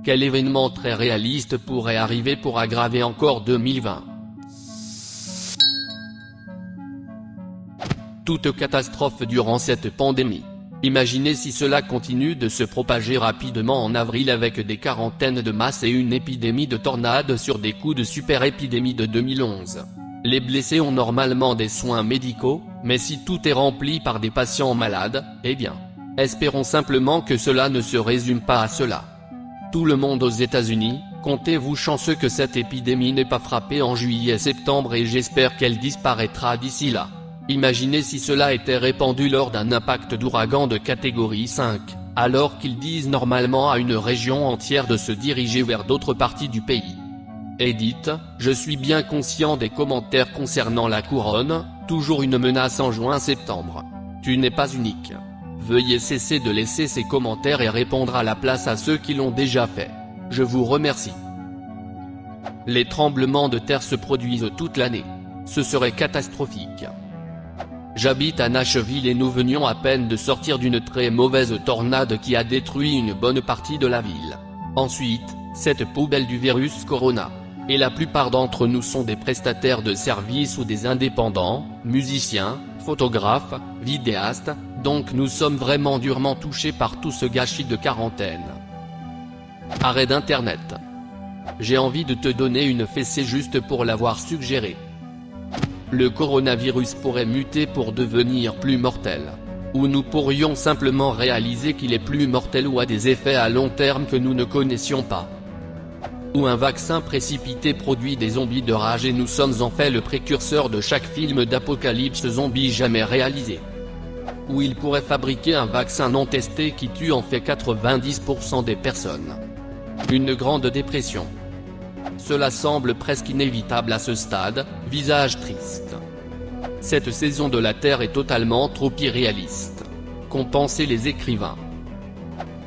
Quel événement très réaliste pourrait arriver pour aggraver encore 2020? Toute catastrophe durant cette pandémie. Imaginez si cela continue de se propager rapidement en avril avec des quarantaines de masse et une épidémie de tornades sur des coups de super épidémie de 2011. Les blessés ont normalement des soins médicaux, mais si tout est rempli par des patients malades, eh bien, espérons simplement que cela ne se résume pas à cela. Tout le monde aux États-Unis, comptez-vous chanceux que cette épidémie n'ait pas frappé en juillet-septembre et j'espère qu'elle disparaîtra d'ici là. Imaginez si cela était répandu lors d'un impact d'ouragan de catégorie 5, alors qu'ils disent normalement à une région entière de se diriger vers d'autres parties du pays. Edith, je suis bien conscient des commentaires concernant la couronne, toujours une menace en juin-septembre. Tu n'es pas unique. Veuillez cesser de laisser ces commentaires et répondre à la place à ceux qui l'ont déjà fait. Je vous remercie. Les tremblements de terre se produisent toute l'année. Ce serait catastrophique. J'habite à Nashville et nous venions à peine de sortir d'une très mauvaise tornade qui a détruit une bonne partie de la ville. Ensuite, cette poubelle du virus Corona. Et la plupart d'entre nous sont des prestataires de services ou des indépendants, musiciens, photographes, vidéastes, donc nous sommes vraiment durement touchés par tout ce gâchis de quarantaine. Arrêt d'Internet. J'ai envie de te donner une fessée juste pour l'avoir suggéré. Le coronavirus pourrait muter pour devenir plus mortel. Ou nous pourrions simplement réaliser qu'il est plus mortel ou a des effets à long terme que nous ne connaissions pas. Ou un vaccin précipité produit des zombies de rage et nous sommes en fait le précurseur de chaque film d'apocalypse zombie jamais réalisé. Ou il pourrait fabriquer un vaccin non testé qui tue en fait 90% des personnes. Une grande dépression. Cela semble presque inévitable à ce stade, visage triste. Cette saison de la Terre est totalement trop irréaliste. Qu'ont pensé les écrivains?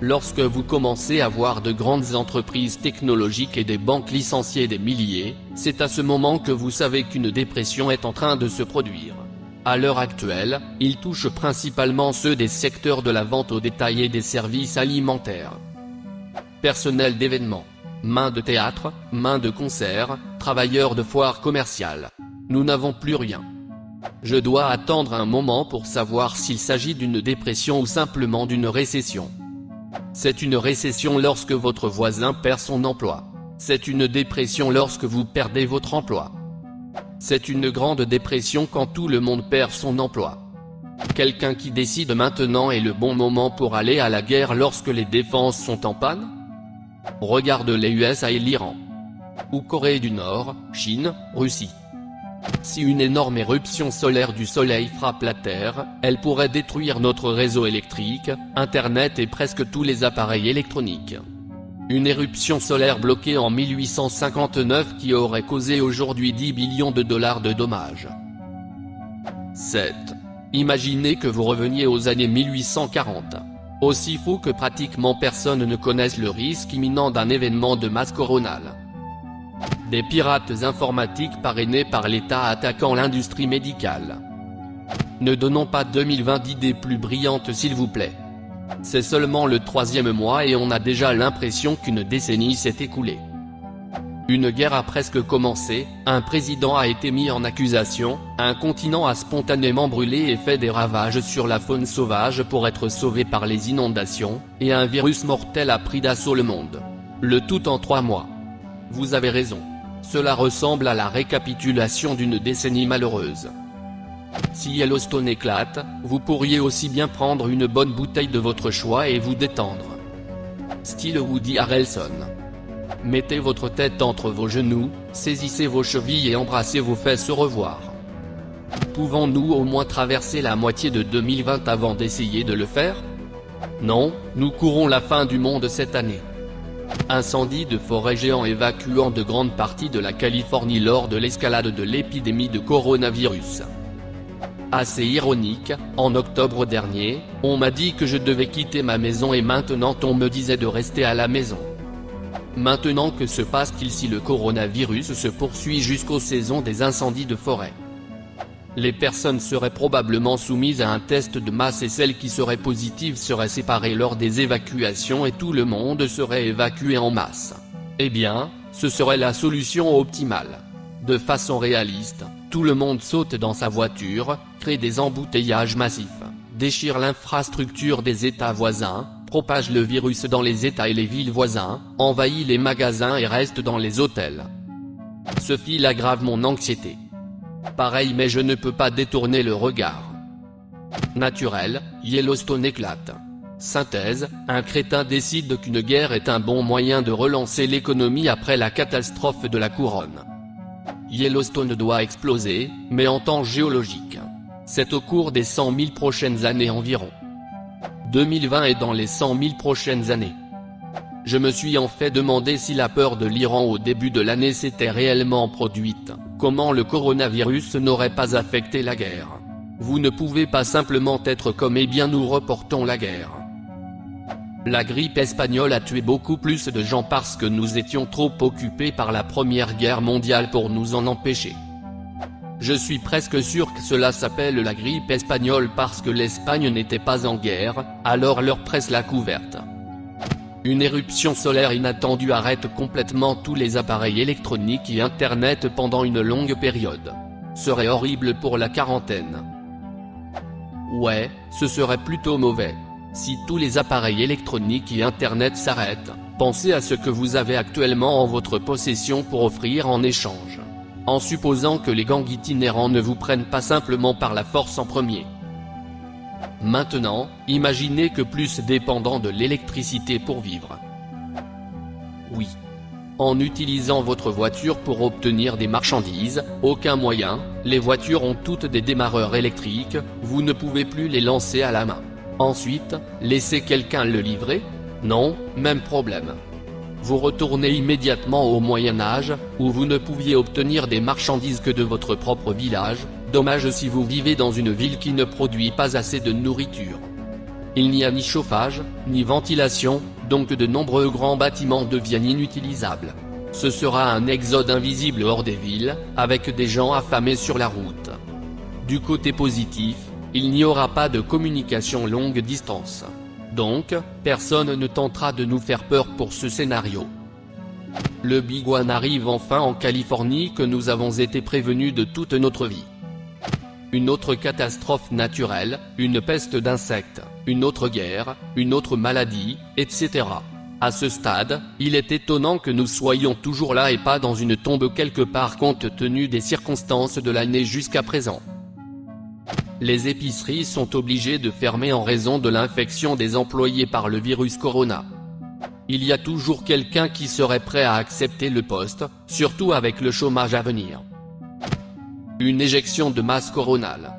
Lorsque vous commencez à voir de grandes entreprises technologiques et des banques licencier des milliers, c'est à ce moment que vous savez qu'une dépression est en train de se produire. À l'heure actuelle, il touche principalement ceux des secteurs de la vente au détail et des services alimentaires. Personnel d'événements. Mains de théâtre, mains de concert, travailleurs de foires commerciales. Nous n'avons plus rien. Je dois attendre un moment pour savoir s'il s'agit d'une dépression ou simplement d'une récession. C'est une récession lorsque votre voisin perd son emploi. C'est une dépression lorsque vous perdez votre emploi. C'est une grande dépression quand tout le monde perd son emploi. Quelqu'un qui décide maintenant est le bon moment pour aller à la guerre lorsque les défenses sont en panne? Regarde les USA et l'Iran. Ou Corée du Nord, Chine, Russie. Si une énorme éruption solaire du Soleil frappe la Terre, elle pourrait détruire notre réseau électrique, Internet et presque tous les appareils électroniques. Une éruption solaire bloquée en 1859 qui aurait causé aujourd'hui 10 billions de dollars de dommages. 7. Imaginez que vous reveniez aux années 1840. Aussi faux que pratiquement personne ne connaisse le risque imminent d'un événement de masse coronal. Des pirates informatiques parrainés par l'État attaquant l'industrie médicale. Ne donnons pas 2020 d'idées plus brillantes s'il vous plaît. C'est seulement le 3e mois et on a déjà l'impression qu'une décennie s'est écoulée. Une guerre a presque commencé, un président a été mis en accusation, un continent a spontanément brûlé et fait des ravages sur la faune sauvage pour être sauvé par les inondations, et un virus mortel a pris d'assaut le monde. Le tout en 3 mois. Vous avez raison. Cela ressemble à la récapitulation d'une décennie malheureuse. Si Yellowstone éclate, vous pourriez aussi bien prendre une bonne bouteille de votre choix et vous détendre. Style Woody Harrelson. Mettez votre tête entre vos genoux, saisissez vos chevilles et embrassez vos fesses au revoir. Pouvons-nous au moins traverser la moitié de 2020 avant d'essayer de le faire? Non, nous courons la fin du monde cette année. Incendie de forêt géant évacuant de grandes parties de la Californie lors de l'escalade de l'épidémie de coronavirus. Assez ironique, en octobre dernier, on m'a dit que je devais quitter ma maison et maintenant on me disait de rester à la maison. Maintenant que se passe-t-il si le coronavirus se poursuit jusqu'aux saisons des incendies de forêt? Les personnes seraient probablement soumises à un test de masse et celles qui seraient positives seraient séparées lors des évacuations et tout le monde serait évacué en masse. Eh bien, ce serait la solution optimale. De façon réaliste, tout le monde saute dans sa voiture, crée des embouteillages massifs, déchire l'infrastructure des États voisins, propage le virus dans les États et les villes voisins, envahit les magasins et reste dans les hôtels. Ce fil aggrave mon anxiété. Pareil, mais je ne peux pas détourner le regard. Naturel, Yellowstone éclate. Synthèse, un crétin décide qu'une guerre est un bon moyen de relancer l'économie après la catastrophe de la couronne. Yellowstone doit exploser, mais en temps géologique. C'est au cours des 100 000 prochaines années environ. 2020 est dans les 100 000 prochaines années. Je me suis en fait demandé si la peur de l'Iran au début de l'année s'était réellement produite, comment le coronavirus n'aurait pas affecté la guerre. Vous ne pouvez pas simplement être comme eh bien nous reportons la guerre. La grippe espagnole a tué beaucoup plus de gens parce que nous étions trop occupés par la Première Guerre mondiale pour nous en empêcher. Je suis presque sûr que cela s'appelle la grippe espagnole parce que l'Espagne n'était pas en guerre, alors leur presse l'a couverte. Une éruption solaire inattendue arrête complètement tous les appareils électroniques et Internet pendant une longue période. Serait horrible pour la quarantaine. Ouais, ce serait plutôt mauvais. Si tous les appareils électroniques et Internet s'arrêtent, pensez à ce que vous avez actuellement en votre possession pour offrir en échange. En supposant que les gangs itinérants ne vous prennent pas simplement par la force en premier. Maintenant, imaginez que plus dépendant de l'électricité pour vivre. Oui. En utilisant votre voiture pour obtenir des marchandises, aucun moyen, les voitures ont toutes des démarreurs électriques, vous ne pouvez plus les lancer à la main. Ensuite, laissez quelqu'un le livrer? Non, même problème. Vous retournez immédiatement au Moyen-Âge, où vous ne pouviez obtenir des marchandises que de votre propre village, dommage si vous vivez dans une ville qui ne produit pas assez de nourriture. Il n'y a ni chauffage, ni ventilation, donc de nombreux grands bâtiments deviennent inutilisables. Ce sera un exode invisible hors des villes, avec des gens affamés sur la route. Du côté positif, il n'y aura pas de communication longue distance. Donc, personne ne tentera de nous faire peur pour ce scénario. Le Big One arrive enfin en Californie que nous avons été prévenus de toute notre vie. Une autre catastrophe naturelle, une peste d'insectes, une autre guerre, une autre maladie, etc. À ce stade, il est étonnant que nous soyons toujours là et pas dans une tombe quelque part compte tenu des circonstances de l'année jusqu'à présent. Les épiceries sont obligées de fermer en raison de l'infection des employés par le virus corona. Il y a toujours quelqu'un qui serait prêt à accepter le poste, surtout avec le chômage à venir. Une éjection de masse coronale.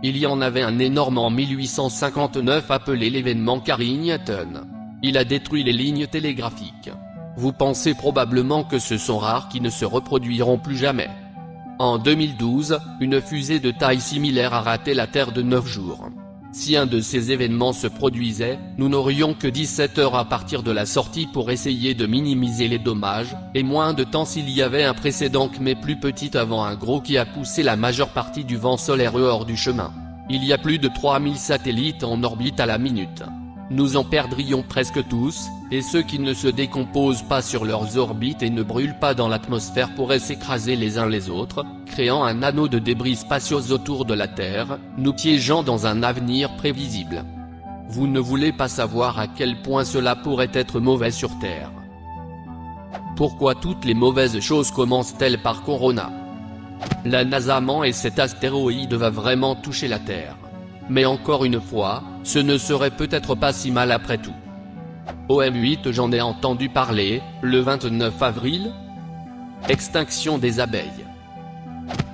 Il y en avait un énorme en 1859 appelé l'événement Carrington. Il a détruit les lignes télégraphiques. Vous pensez probablement que ce sont rares qui ne se reproduiront plus jamais. En 2012, une fusée de taille similaire a raté la Terre de 9 jours. Si un de ces événements se produisait, nous n'aurions que 17 heures à partir de la sortie pour essayer de minimiser les dommages, et moins de temps s'il y avait un précédent mais plus petit avant un gros qui a poussé la majeure partie du vent solaire hors du chemin. Il y a plus de 3000 satellites en orbite à la minute. Nous en perdrions presque tous, et ceux qui ne se décomposent pas sur leurs orbites et ne brûlent pas dans l'atmosphère pourraient s'écraser les uns les autres, créant un anneau de débris spatiaux autour de la Terre, nous piégeant dans un avenir prévisible. Vous ne voulez pas savoir à quel point cela pourrait être mauvais sur Terre. Pourquoi toutes les mauvaises choses commencent-elles par Corona? La NASA ment et cet astéroïde va vraiment toucher la Terre. Mais encore une fois, ce ne serait peut-être pas si mal après tout. OM8 j'en ai entendu parler, le 29 avril. Extinction des abeilles.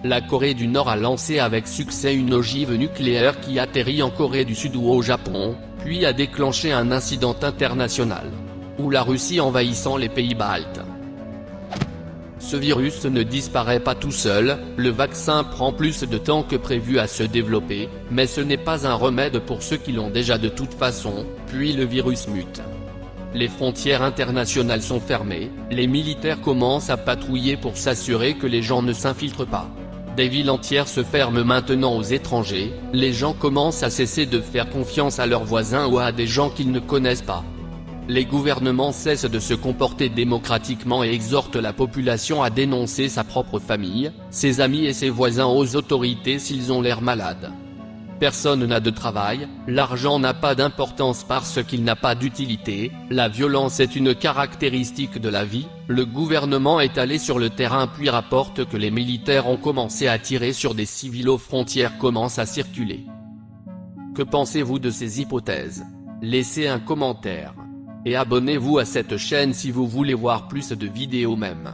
La Corée du Nord a lancé avec succès une ogive nucléaire qui atterrit en Corée du Sud ou au Japon, puis a déclenché un incident international. Ou la Russie envahissant les pays baltes. Ce virus ne disparaît pas tout seul, le vaccin prend plus de temps que prévu à se développer, mais ce n'est pas un remède pour ceux qui l'ont déjà de toute façon, puis le virus mute. Les frontières internationales sont fermées, les militaires commencent à patrouiller pour s'assurer que les gens ne s'infiltrent pas. Des villes entières se ferment maintenant aux étrangers, les gens commencent à cesser de faire confiance à leurs voisins ou à des gens qu'ils ne connaissent pas. Les gouvernements cessent de se comporter démocratiquement et exhortent la population à dénoncer sa propre famille, ses amis et ses voisins aux autorités s'ils ont l'air malades. Personne n'a de travail, l'argent n'a pas d'importance parce qu'il n'a pas d'utilité, la violence est une caractéristique de la vie, le gouvernement est allé sur le terrain puis rapporte que les militaires ont commencé à tirer sur des civils aux frontières commencent à circuler. Que pensez-vous de ces hypothèses? Laissez un commentaire. Et abonnez-vous à cette chaîne si vous voulez voir plus de vidéos même.